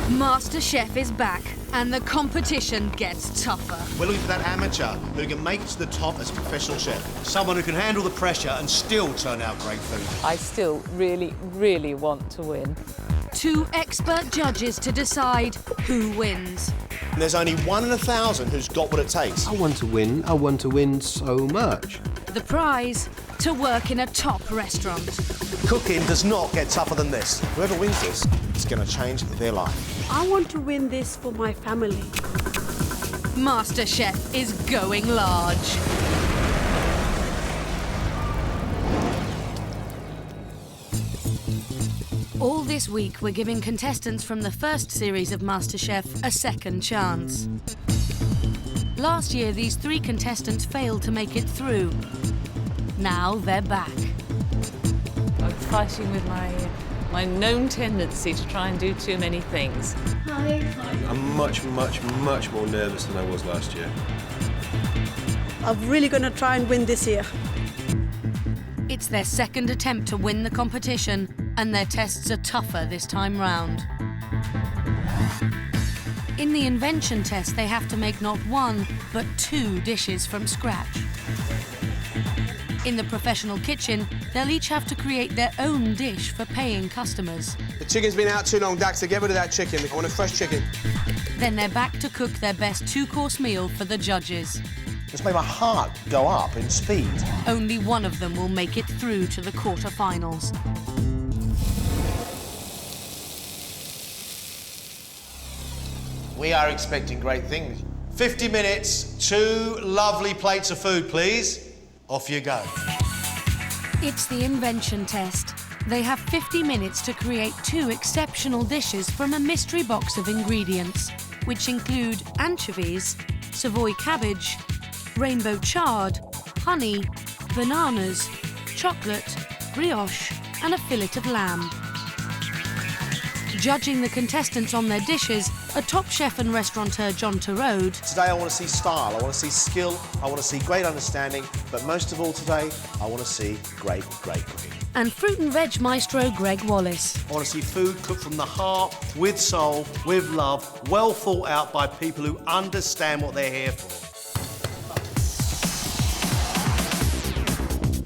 MasterChef is back and the competition gets tougher. We're looking for that amateur who can make it to the top as a professional chef. Someone who can handle the pressure and still turn out great food. I still really, really want to win. 2 expert judges to decide who wins. And there's only 1 in 1,000 who's got what it takes. I want to win. I want to win so much. The prize, to work in a top restaurant. Cooking does not get tougher than this. Whoever wins this, it's going to change their life. I want to win this for my family. MasterChef is going large. All this week, we're giving contestants from the first series of MasterChef a second chance. Last year, these 3 contestants failed to make it through. Now they're back. I'm fighting with my known tendency to try and do too many things. I'm much more nervous than I was last year. I'm really going to try and win this year. It's their second attempt to win the competition, and their tests are tougher this time round. In the invention test, they have to make not 1, but 2 dishes from scratch. In the professional kitchen, they'll each have to create their own dish for paying customers. The chicken's been out too long, Dax, so get rid of that chicken. I want a fresh chicken. Then they're back to cook their best 2-course meal for the judges. It's made my heart go up in speed. Only one of them will make it through to the quarterfinals. We are expecting great things. 50 minutes, 2 lovely plates of food, please. Off you go. It's the invention test. They have 50 minutes to create 2 exceptional dishes from a mystery box of ingredients, which include anchovies, Savoy cabbage, rainbow chard, honey, bananas, chocolate, brioche, and a fillet of lamb. Judging the contestants on their dishes, a top chef and restaurateur, John Turode. Today I want to see style, I want to see skill, I want to see great understanding, but most of all today, I want to see great cooking. And fruit and veg maestro, Greg Wallace. I want to see food cooked from the heart, with soul, with love, well thought out by people who understand what they're here for.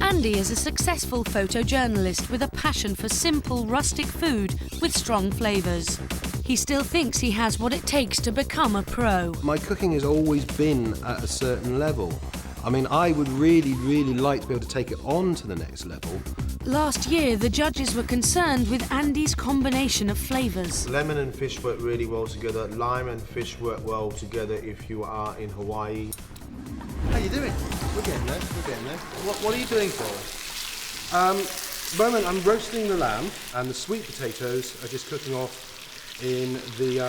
Andy is a successful photojournalist with a passion for simple, rustic food with strong flavours. He still thinks he has what it takes to become a pro. My cooking has always been at a certain level. I mean, I would really like to be able to take it on to the next level. Last year, the judges were concerned with Andy's combination of flavours. Lemon and fish work really well together. Lime and fish work well together if you are in Hawaii. How you doing? We're getting there. What are you doing for us? At the moment, I'm roasting the lamb, and the sweet potatoes are just cooking off in the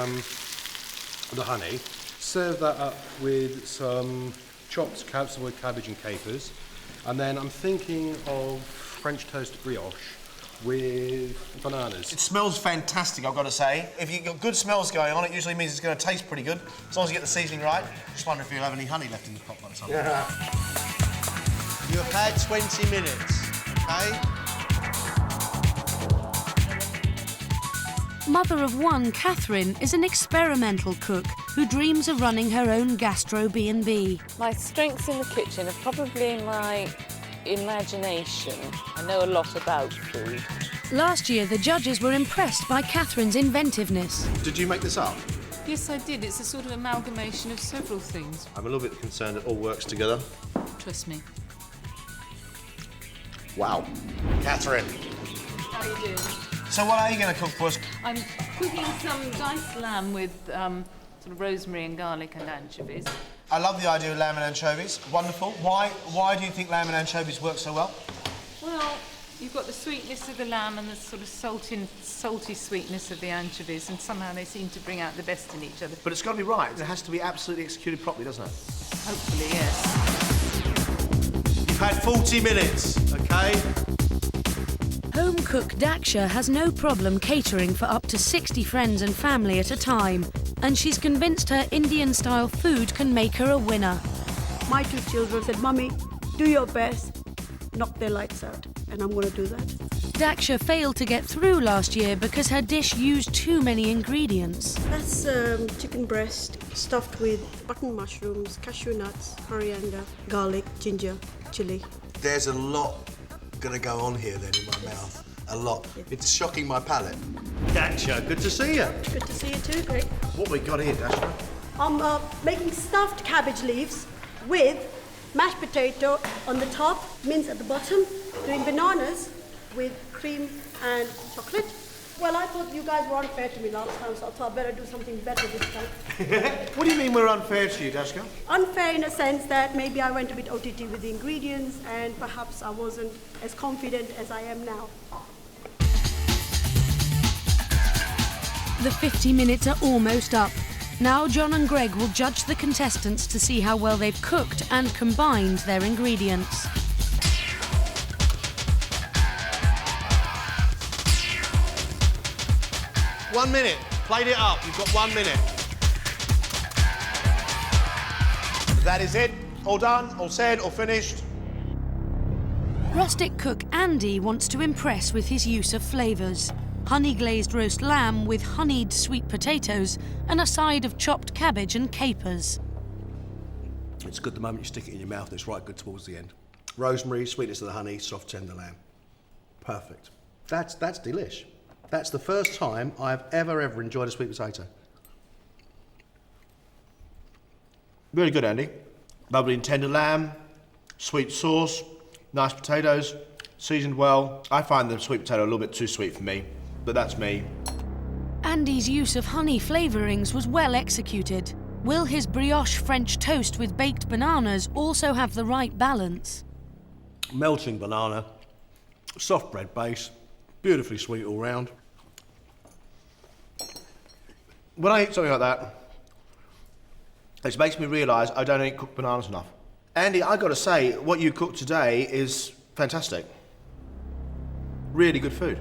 honey. Serve that up with some chopped Savoy cabbage and capers, and then I'm thinking of French toast brioche with bananas. It smells fantastic, I've got to say. If you've got good smells going on, it usually means it's going to taste pretty good, as long as you get the seasoning right. Just wonder if you'll have any honey left in the pot by the time. Yeah. You have had 20 minutes, OK? Mother of 1, Catherine, is an experimental cook who dreams of running her own gastro B&B. My strengths in the kitchen are probably my imagination. I know a lot about food. Last year, the judges were impressed by Catherine's inventiveness. Did you make this up? Yes, I did. It's a sort of amalgamation of several things. I'm a little bit concerned it all works together. Trust me. Wow. Catherine. How are you doing? So what are you going to cook for us? I'm cooking some diced lamb with sort of rosemary and garlic and anchovies. I love the idea of lamb and anchovies. Wonderful. Why do you think lamb and anchovies work so well? Well, you've got the sweetness of the lamb and the sort of salty sweetness of the anchovies, and somehow they seem to bring out the best in each other. But it's got to be right. It has to be absolutely executed properly, doesn't it? Hopefully, yes. You've had 40 minutes, OK? Home cook Daksha has no problem catering for up to 60 friends and family at a time, and she's convinced her Indian-style food can make her a winner. My 2 children said, "Mummy, do your best, knock their lights out," and I'm going to do that. Daksha failed to get through last year because her dish used too many ingredients. That's chicken breast stuffed with button mushrooms, cashew nuts, coriander, garlic, ginger, chili. There's a lot going to go on here then in my mouth. A lot. It's shocking my palate. Daksha, good to see you. Good to see you too, Greg. What we got here, Daksha? I'm making stuffed cabbage leaves with mashed potato on the top, mince at the bottom, doing bananas with cream and chocolate. Well, I thought you guys were unfair to me last time, so I thought I'd better do something better this time. What do you mean we're unfair to you, Daksha? Unfair in a sense that maybe I went a bit OTT with the ingredients and perhaps I wasn't as confident as I am now. The 50 minutes are almost up. Now John and Greg will judge the contestants to see how well they've cooked and combined their ingredients. One minute. Plate it up. You've got 1 minute. That is it. All done, all said, all finished. Rustic cook Andy wants to impress with his use of flavours. Honey glazed roast lamb with honeyed sweet potatoes and a side of chopped cabbage and capers. It's good the moment you stick it in your mouth and it's right good towards the end. Rosemary, sweetness of the honey, soft tender lamb. Perfect. That's delish. That's the first time I've ever enjoyed a sweet potato. Really good, Andy. Lovely and tender lamb, sweet sauce, nice potatoes, seasoned well. I find the sweet potato a little bit too sweet for me, but that's me. Andy's use of honey flavourings was well executed. Will his brioche French toast with baked bananas also have the right balance? Melting banana, soft bread base, beautifully sweet all round. When I eat something like that, it makes me realise I don't eat cooked bananas enough. Andy, I've got to say, what you cooked today is fantastic. Really good food.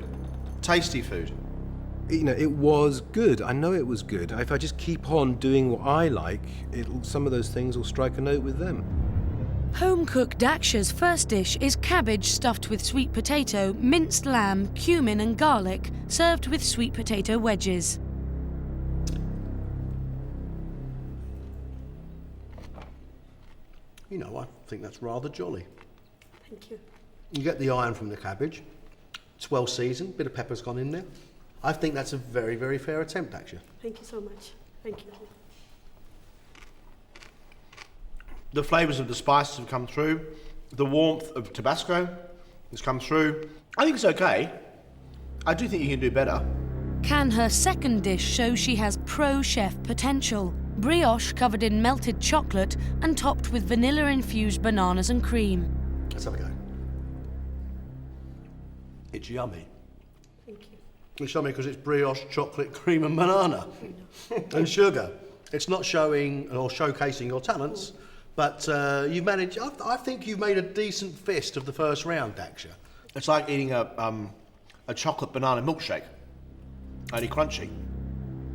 Tasty food. You know, it was good. I know it was good. If I just keep on doing what I like, some of those things will strike a note with them. Home cook Daksha's first dish is cabbage stuffed with sweet potato, minced lamb, cumin and garlic, served with sweet potato wedges. You know, I think that's rather jolly. Thank you. You get the iron from the cabbage. It's well seasoned, bit of pepper's gone in there. I think that's a very, very fair attempt, actually. Thank you so much. Thank you. The flavours of the spices have come through. The warmth of Tabasco has come through. I think it's okay. I do think you can do better. Can her second dish show she has pro-chef potential? Brioche covered in melted chocolate and topped with vanilla-infused bananas and cream. Let's have a go. It's yummy. Thank you. It's yummy because it's brioche, chocolate, cream and banana. And sugar. It's not showing or showcasing your talents, but you've managed, I think you've made a decent fist of the first round, Daksha. It's like eating a chocolate banana milkshake. Only crunchy.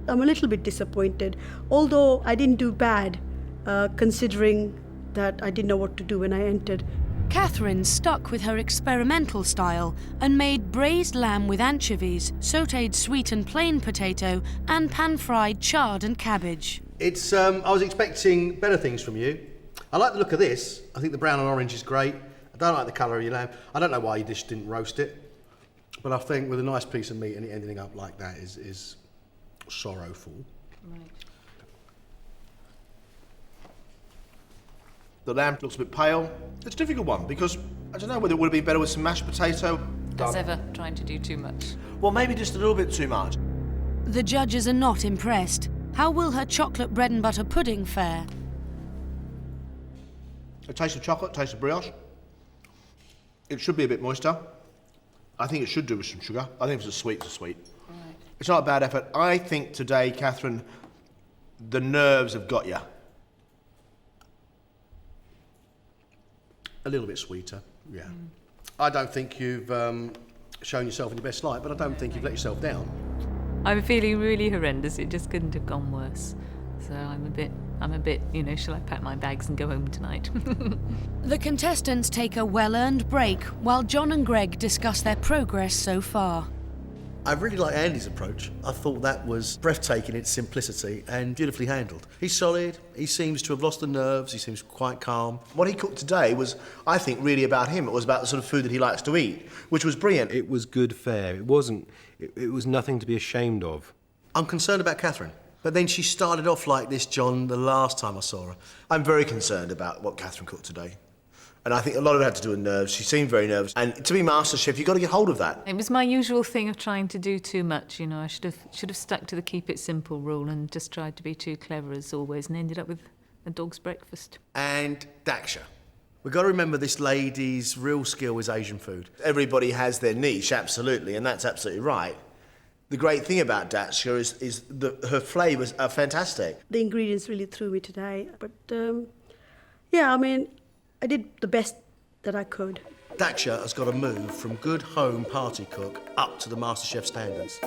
I'm a little bit disappointed, although I didn't do bad, considering that I didn't know what to do when I entered. Catherine stuck with her experimental style and made braised lamb with anchovies, sautéed sweet and plain potato, and pan-fried chard and cabbage. It's, I was expecting better things from you. I like the look of this. I think the brown and orange is great. I don't like the colour of your lamb. I don't know why you just didn't roast it. But I think with a nice piece of meat and it ending up like that is sorrowful. Right. The lamb looks a bit pale. It's a difficult one because I don't know whether it would have been better with some mashed potato. As ever, trying to do too much. Well, maybe just a little bit too much. The judges are not impressed. How will her chocolate bread and butter pudding fare? A taste of chocolate, taste of brioche. It should be a bit moister. I think it should do with some sugar. I think if it's sweet, it's sweet. Right. It's not a bad effort. I think today, Catherine, the nerves have got you. A little bit sweeter, yeah. I don't think you've shown yourself in your best light, but I don't think you've let yourself down. I'm feeling really horrendous. It just couldn't have gone worse. So I'm a bit, you know, shall I pack my bags and go home tonight? The contestants take a well-earned break while John and Greg discuss their progress so far. I really like Andy's approach. I thought that was breathtaking in its simplicity and beautifully handled. He's solid, he seems to have lost the nerves, he seems quite calm. What he cooked today was, I think, really about him. It was about the sort of food that he likes to eat, which was brilliant. It was good fare. It was nothing to be ashamed of. I'm concerned about Catherine. But then she started off like this, John, the last time I saw her. I'm very concerned about what Catherine cooked today. And I think a lot of it had to do with nerves. She seemed very nervous. And to be MasterChef, you've got to get hold of that. It was my usual thing of trying to do too much, you know. I should have stuck to the keep it simple rule and just tried to be too clever as always and ended up with a dog's breakfast. And Daksha. We've got to remember this lady's real skill is Asian food. Everybody has their niche, absolutely, and that's absolutely right. The great thing about Daksha is that her flavours are fantastic. The ingredients really threw me today. But, yeah, I mean, I did the best that I could. Daksha has got to move from good home party cook up to the MasterChef standards.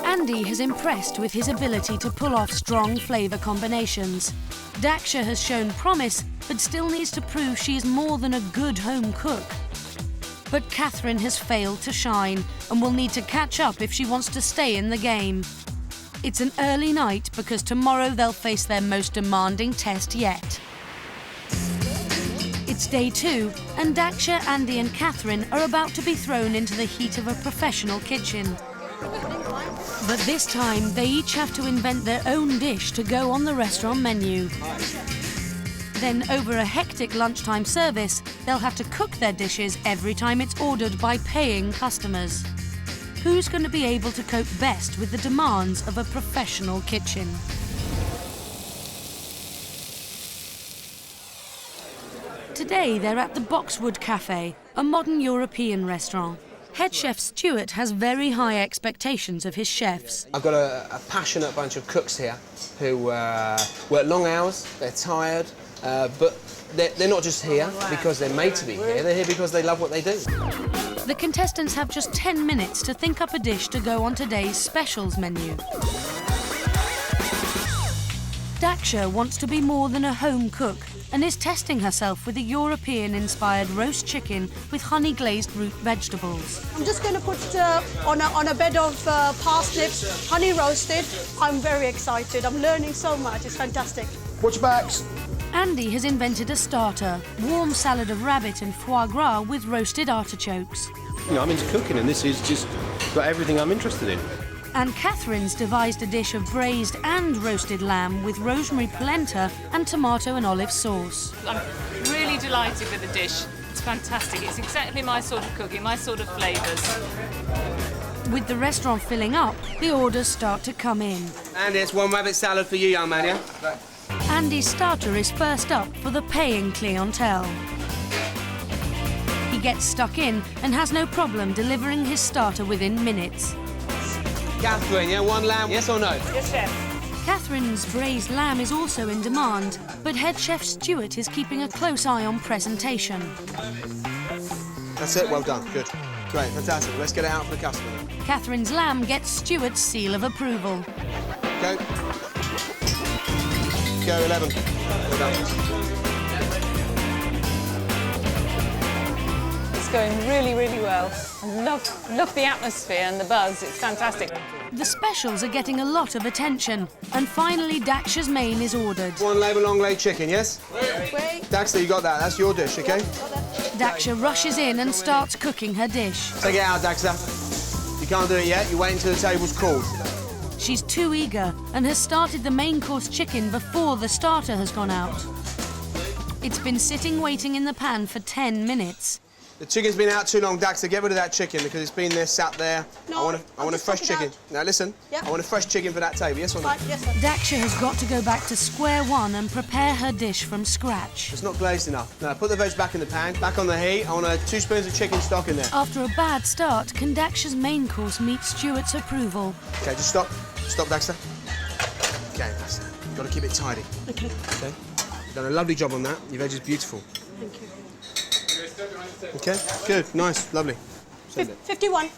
Andy has impressed with his ability to pull off strong flavour combinations. Daksha has shown promise, but still needs to prove she is more than a good home cook. But Catherine has failed to shine and will need to catch up if she wants to stay in the game. It's an early night because tomorrow they'll face their most demanding test yet. It's day 2, and Daksha, Andy and Catherine are about to be thrown into the heat of a professional kitchen. But this time, they each have to invent their own dish to go on the restaurant menu. Then, over a hectic lunchtime service, they'll have to cook their dishes every time it's ordered by paying customers. Who's going to be able to cope best with the demands of a professional kitchen? Today, they're at the Boxwood Cafe, a modern European restaurant. Head chef Stuart has very high expectations of his chefs. I've got a passionate bunch of cooks here who work long hours, they're tired, but they're not just here because they're made to be here, they're here because they love what they do. The contestants have just 10 minutes to think up a dish to go on today's specials menu. Daksha wants to be more than a home cook and is testing herself with a European-inspired roast chicken with honey-glazed root vegetables. I'm just going to put on a bed of parsnips, honey roasted. I'm very excited. I'm learning so much. It's fantastic. Watch your backs. Andy has invented a starter, warm salad of rabbit and foie gras with roasted artichokes. You know, I'm into cooking and this is just got everything I'm interested in. And Catherine's devised a dish of braised and roasted lamb with rosemary polenta and tomato and olive sauce. I'm really delighted with the dish. It's fantastic. It's exactly my sort of cooking, my sort of flavours. With the restaurant filling up, the orders start to come in. And it's one rabbit salad for you, young man, yeah? Andy's starter is first up for the paying clientele. He gets stuck in and has no problem delivering his starter within minutes. Catherine, yeah, one lamb, yes or no? Yes, chef. Catherine's braised lamb is also in demand, but head chef Stuart is keeping a close eye on presentation. That's it, well done, good. Great, fantastic. Let's get it out for the customer. Catherine's lamb gets Stuart's seal of approval. Go. Go, 11. Well done. It's going really, really well. I love the atmosphere and the buzz. It's fantastic. The specials are getting a lot of attention, and finally Daksha's main is ordered. One label long leg chicken, yes? Wait. Daxter, you got that. That's your dish, OK? Daksha rushes in and starts cooking her dish. Take it out, Daxter. You can't do it yet. You wait until the table's called. She's too eager and has started the main course chicken before the starter has gone out. It's been sitting waiting in the pan for 10 minutes. The chicken's been out too long, Daxter. Get rid of that chicken because it's been there, sat there. No, I want a fresh chicken. Now listen, Yep. I want a fresh chicken for that table, yes or no? Right, yes, sir. Daksha has got to go back to square one and prepare her dish from scratch. It's not glazed enough. Now put the veg back in the pan, back on the heat. I want 2 spoons of chicken stock in there. After a bad start, can Daksha's main course meet Stuart's approval? OK, just stop. Stop, Daxter. OK, that's it. You've got to keep it tidy. Okay. OK? You've done a lovely job on that. Your veg is beautiful. Thank you. OK? Good. Nice. Lovely. Send it. 51.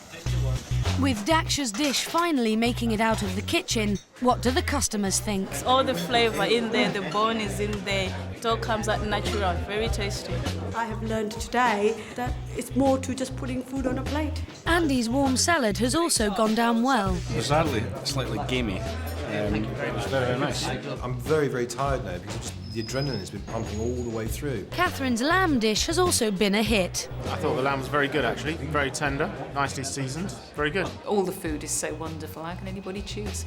With Daksha's dish finally making it out of the kitchen, what do the customers think? All the flavour in there, the bone is in there. It all comes out natural, very tasty. I have learned today that it's more to just putting food on a plate. Andy's warm salad has also gone down well. Bizarrely, slightly gamey. It was very, very nice. I'm very, very tired now because the adrenaline has been pumping all the way through. Catherine's lamb dish has also been a hit. I thought the lamb was very good, actually. Very tender, nicely seasoned, very good. All the food is so wonderful. How can anybody choose?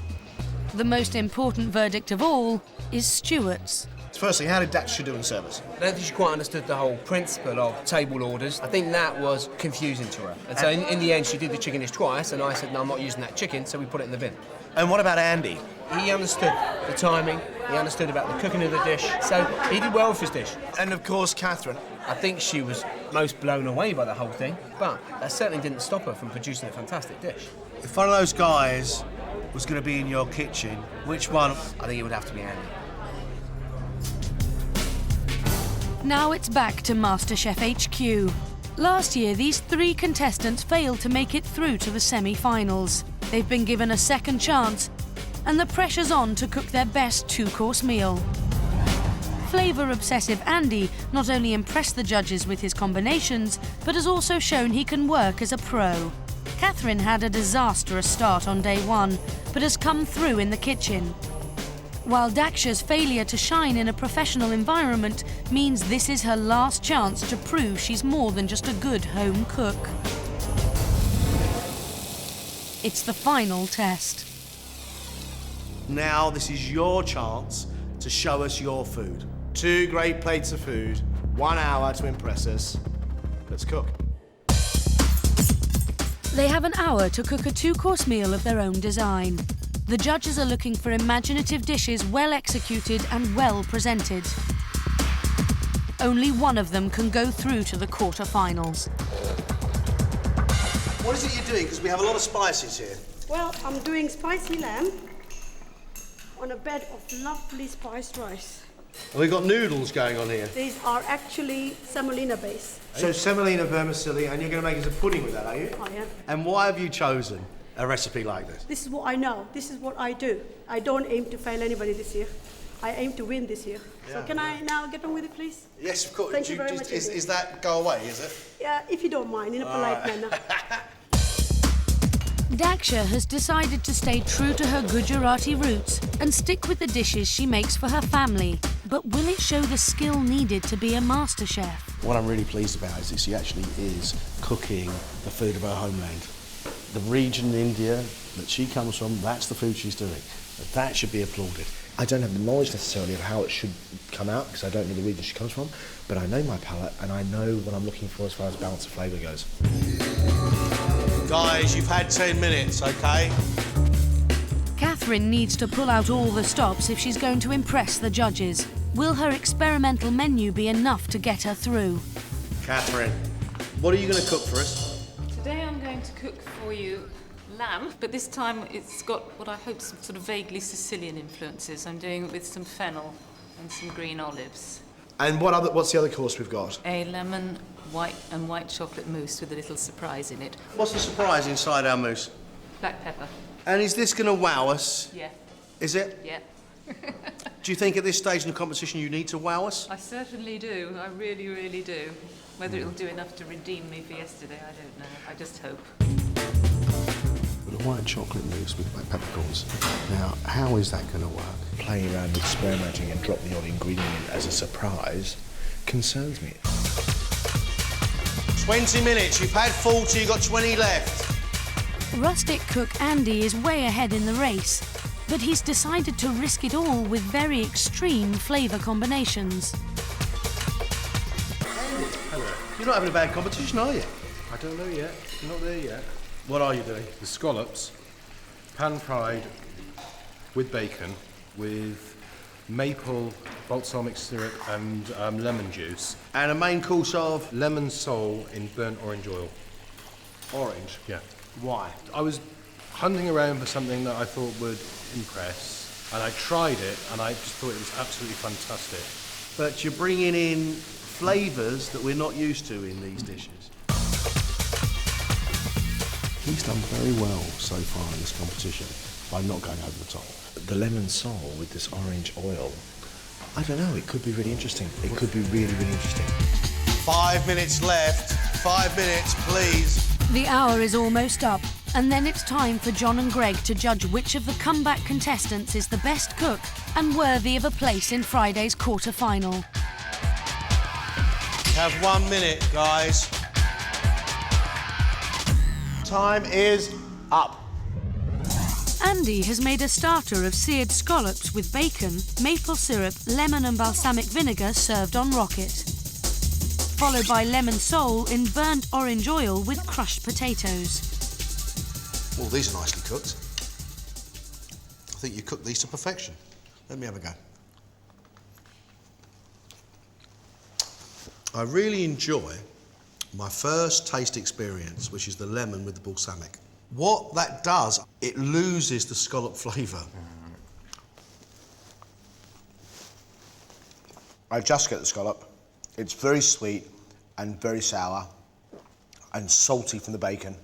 The most important verdict of all is Stuart's. Firstly, how did Daksha do in service? I don't think she quite understood the whole principle of table orders. I think that was confusing to her. And so in the end, she did the chicken dish twice, and I said, no, I'm not using that chicken, so we put it in the bin. And what about Andy? He understood the timing, he understood about the cooking of the dish, so he did well with his dish. And of course, Catherine. I think she was most blown away by the whole thing, but that certainly didn't stop her from producing a fantastic dish. If one of those guys was going to be in your kitchen, which one? I think it would have to be Andy. Now it's back to MasterChef HQ. Last year, these 3 contestants failed to make it through to the semi-finals. They've been given a second chance, and the pressure's on to cook their best 2-course meal. Flavour-obsessive Andy not only impressed the judges with his combinations, but has also shown he can work as a pro. Catherine had a disastrous start on day 1, but has come through in the kitchen. While Daksha's failure to shine in a professional environment means this is her last chance to prove she's more than just a good home cook. It's the final test. Now this is your chance to show us your food. 2 great plates of food, 1 hour to impress us. Let's cook. They have an hour to cook a 2-course meal of their own design. The judges are looking for imaginative dishes well executed and well presented. Only one of them can go through to the quarterfinals. What is it you're doing? Because we have a lot of spices here. Well, I'm doing spicy lamb on a bed of lovely spiced rice. And we've got noodles going on here. These are actually semolina base. So semolina vermicelli, and you're going to make us a pudding with that, are you? I am. And why have you chosen a recipe like this? This is what I know. This is what I do. I don't aim to fail anybody this year. I aim to win this year. So can I now get on with it, please? Yes, of course. Thank you very much. Is that go away, is it? Yeah, if you don't mind, in a polite manner. Daksha has decided to stay true to her Gujarati roots and stick with the dishes she makes for her family. But will it show the skill needed to be a master chef? What I'm really pleased about is that she actually is cooking the food of her homeland. The region in India that she comes from, that's the food she's doing. That should be applauded. I don't have the knowledge necessarily of how it should come out because I don't know the region she comes from, but I know my palate and I know what I'm looking for as far as balance of flavour goes. Guys, you've had 10 minutes, OK? Catherine needs to pull out all the stops if she's going to impress the judges. Will her experimental menu be enough to get her through? Catherine, what are you going to cook for us? Today I'm going to cook for you lamb, but this time it's got what I hope some sort of vaguely Sicilian influences. I'm doing it with some fennel and some green olives. And what's the other course we've got? A lemon, white chocolate mousse with a little surprise in it. What's the surprise inside our mousse? Black pepper. And is this going to wow us? Yeah. Is it? Yeah. Do you think at this stage in the competition you need to wow us? I certainly do. I really, really do. Whether it'll do enough to redeem me for yesterday, I don't know. I just hope. With a white chocolate mousse with black peppercorns. Now, how is that going to work? Playing around, experimenting and dropping the odd ingredient in as a surprise concerns me. 20 minutes, you've had 40, you've got 20 left. Rustic cook Andy is way ahead in the race, but he's decided to risk it all with very extreme flavour combinations. Hello. You're not having a bad competition, are you? I don't know yet. I'm not there yet. What are you doing? The scallops, pan-fried with bacon, with maple balsamic syrup and lemon juice. And a main course of? Lemon sole in burnt orange oil. Orange? Yeah. Why? I was hunting around for something that I thought would impress, and I tried it, and I just thought it was absolutely fantastic. But you're bringing in flavours that we're not used to in these dishes. He's done very well so far in this competition by not going over the top. The lemon sole with this orange oil, I don't know, it could be really interesting. It could be really, really interesting. 5 minutes left. 5 minutes, please. The hour is almost up, and then it's time for John and Greg to judge which of the comeback contestants is the best cook and worthy of a place in Friday's quarter-final. You have 1 minute, guys. Time is up. Andy has made a starter of seared scallops with bacon, maple syrup, lemon and balsamic vinegar served on rocket, followed by lemon sole in burnt orange oil with crushed potatoes. Oh, these are nicely cooked. I think you cooked these to perfection. Let me have a go. I really enjoy my first taste experience, which is the lemon with the balsamic. What that does, it loses the scallop flavour. I just get the scallop. It's very sweet and very sour and salty from the bacon.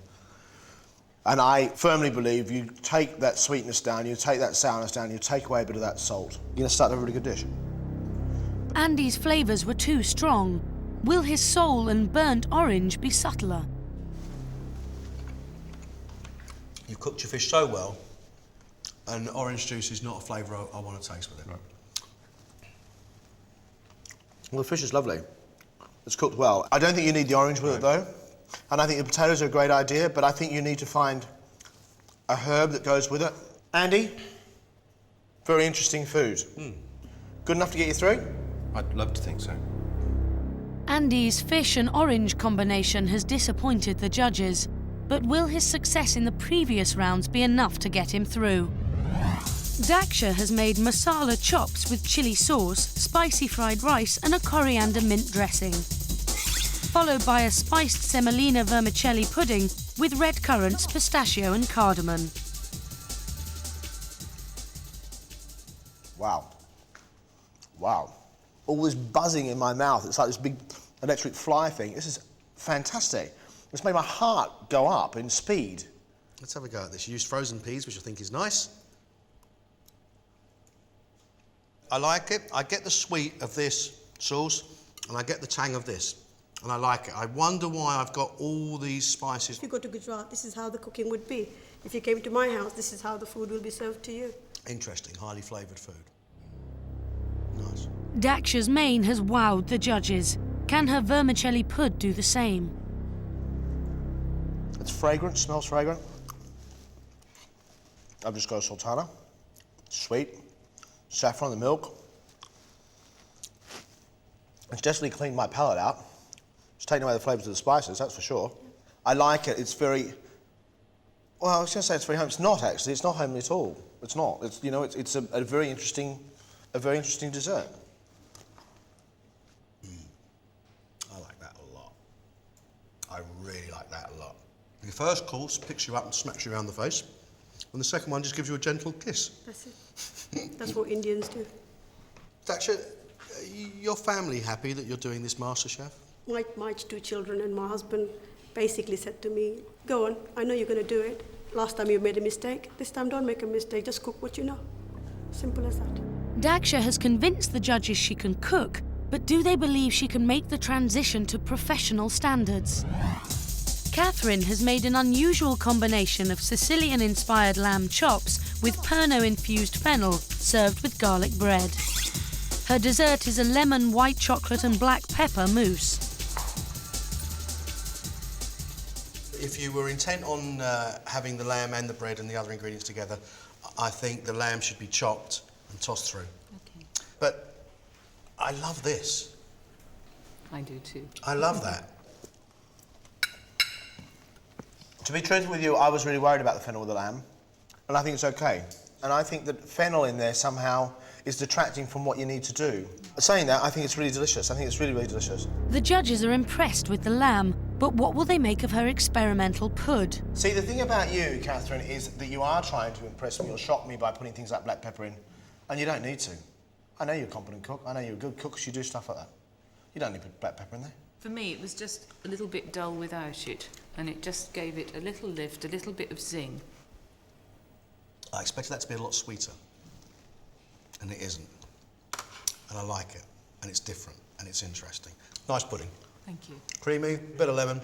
And I firmly believe you take that sweetness down, you take that sourness down, you take away a bit of that salt. You're going to start a really good dish. Andy's flavours were too strong. Will his sole and burnt orange be subtler? You've cooked your fish so well, and orange juice is not a flavour I want to taste with it. Right. Well, the fish is lovely. It's cooked well. I don't think you need the orange with it, though. And I think the potatoes are a great idea, but I think you need to find a herb that goes with it. Andy, very interesting food. Good enough to get you through? I'd love to think so. Andy's fish and orange combination has disappointed the judges, but will his success in the previous rounds be enough to get him through? Daksha has made masala chops with chilli sauce, spicy fried rice and a coriander mint dressing, followed by a spiced semolina vermicelli pudding with red currants, pistachio and cardamom. Wow. Wow. All this buzzing in my mouth. It's like this big electric fly thing. This is fantastic. It's made my heart go up in speed. Let's have a go at this. You used frozen peas, which I think is nice. I like it. I get the sweet of this sauce, and I get the tang of this, and I like it. I wonder why I've got all these spices. If you go to Gujarat, this is how the cooking would be. If you came to my house, this is how the food will be served to you. Interesting, highly flavoured food. Nice. Daksha's main has wowed the judges. Can her vermicelli pud do the same? It's fragrant, smells fragrant. I've just got a sultana. Sweet. Saffron, the milk. It's definitely cleaned my palate out. It's taken away the flavours of the spices, that's for sure. I like it. It's very... Well, I was going to say it's very homely. It's not, actually. It's not homely at all. It's not. It's, you know, it's a very interesting dessert. I like that a lot. I really like that a lot. The first course picks you up and smacks you around the face, and the second one just gives you a gentle kiss. That's it. That's what Indians do. Daksha, your family happy that you're doing this MasterChef? My two children and my husband basically said to me, go on, I know you're going to do it. Last time you made a mistake. This time don't make a mistake, just cook what you know. Simple as that. Daksha has convinced the judges she can cook, but do they believe she can make the transition to professional standards? Catherine has made an unusual combination of Sicilian-inspired lamb chops with Pernod-infused fennel served with garlic bread. Her dessert is a lemon, white chocolate and black pepper mousse. If you were intent on having the lamb and the bread and the other ingredients together, I think the lamb should be chopped and tossed through. Okay. But I love this. I do too. I love that. To be truthful with you, I was really worried about the fennel with the lamb, and I think it's okay. And I think that fennel in there somehow is detracting from what you need to do. Saying that, I think it's really delicious. I think it's really, really delicious. The judges are impressed with the lamb, but what will they make of her experimental pud? See, the thing about you, Catherine, is that you are trying to impress me or shock me by putting things like black pepper in, and you don't need to. I know you're a competent cook. I know you're a good cook because you do stuff like that. You don't need to put black pepper in there. For me, it was just a little bit dull without it, and it just gave it a little lift, a little bit of zing. I expected that to be a lot sweeter, and it isn't. And I like it, and it's different, and it's interesting. Nice pudding. Thank you. Creamy, bit of lemon.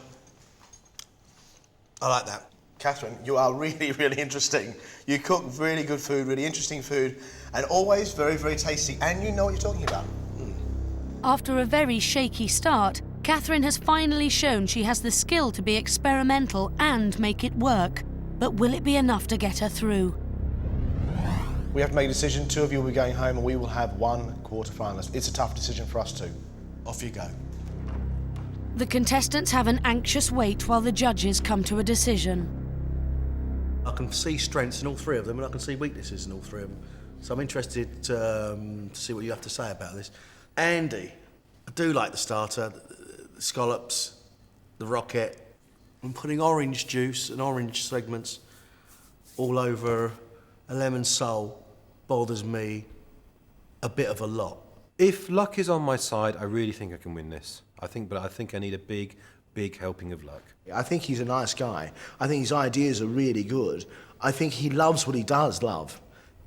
I like that. Catherine, you are really, really interesting. You cook really good food, really interesting food, and always very, very tasty, and you know what you're talking about. After a very shaky start, Catherine has finally shown she has the skill to be experimental and make it work. But will it be enough to get her through? We have to make a decision. 2 of you will be going home, and we will have 1 quarter-finalist. It's a tough decision for us too. Off you go. The contestants have an anxious wait while the judges come to a decision. I can see strengths in all 3 of them, and I can see weaknesses in all 3 of them. So I'm interested to see what you have to say about this. Andy, I do like the starter, the scallops, the rocket. I'm putting orange juice and orange segments all over a lemon sole bothers me a bit of a lot. If luck is on my side, I really think I can win this. I think I need a big, big helping of luck. I think he's a nice guy. I think his ideas are really good. I think he loves what he does love.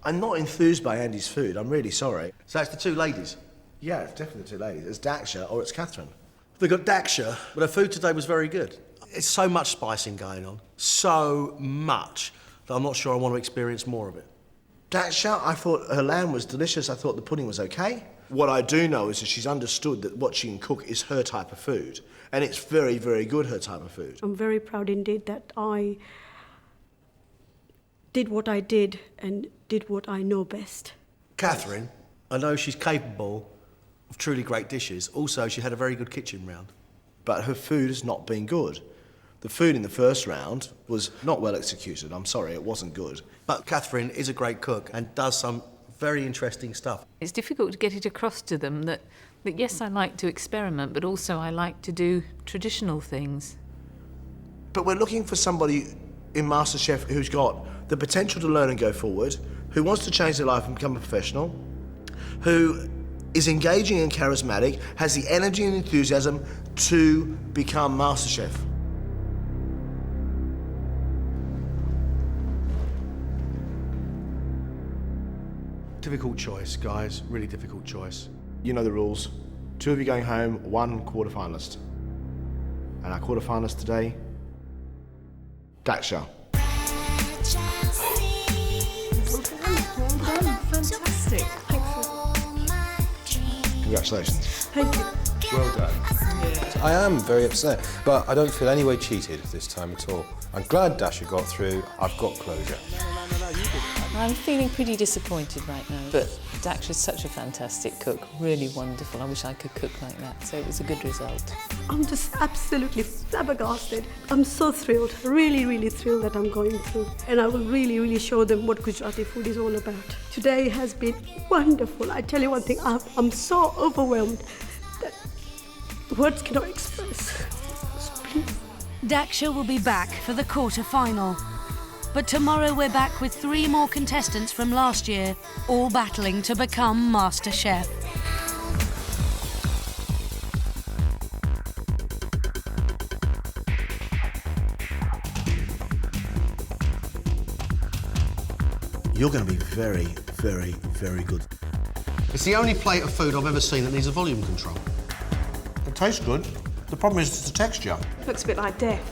I'm not enthused by Andy's food, I'm really sorry. So it's the 2 ladies. Yeah, it's definitely the 2 ladies. It's Daksha or it's Catherine. We've got Daksha, but her food today was very good. It's so much spicing going on, so much, that I'm not sure I want to experience more of it. Daksha, I thought her lamb was delicious. I thought the pudding was okay. What I do know is that she's understood that what she can cook is her type of food. And it's very, very good, her type of food. I'm very proud indeed that I did what I did and did what I know best. Catherine, I know she's capable of truly great dishes. Also, she had a very good kitchen round. But her food has not been good. The food in the first round was not well executed. I'm sorry, it wasn't good. But Catherine is a great cook and does some very interesting stuff. It's difficult to get it across to them that yes, I like to experiment, but also I like to do traditional things. But we're looking for somebody in MasterChef who's got the potential to learn and go forward, who wants to change their life and become a professional, who is engaging and charismatic, has the energy and enthusiasm to become MasterChef. Difficult choice, guys. Really difficult choice. You know the rules. 2 of you going home, 1 quarter-finalist. And our quarter-finalist today, Daksha. Fantastic. Congratulations. Thank you. Well done. I am very upset, but I don't feel any way cheated this time at all. I'm glad Dasha got through. I've got closure. I'm feeling pretty disappointed right now, but Daksha's such a fantastic cook, really wonderful. I wish I could cook like that, so it was a good result. I'm just absolutely flabbergasted. I'm so thrilled, really, really thrilled that I'm going through. And I will really, really show them what Gujarati food is all about. Today has been wonderful. I tell you one thing, I'm so overwhelmed that words cannot express. Please. Daksha will be back for the quarter-final. But tomorrow we're back with 3 more contestants from last year, all battling to become MasterChef. You're going to be very, very, very good. It's the only plate of food I've ever seen that needs a volume control. It tastes good. The problem is it's the texture. Looks a bit like death.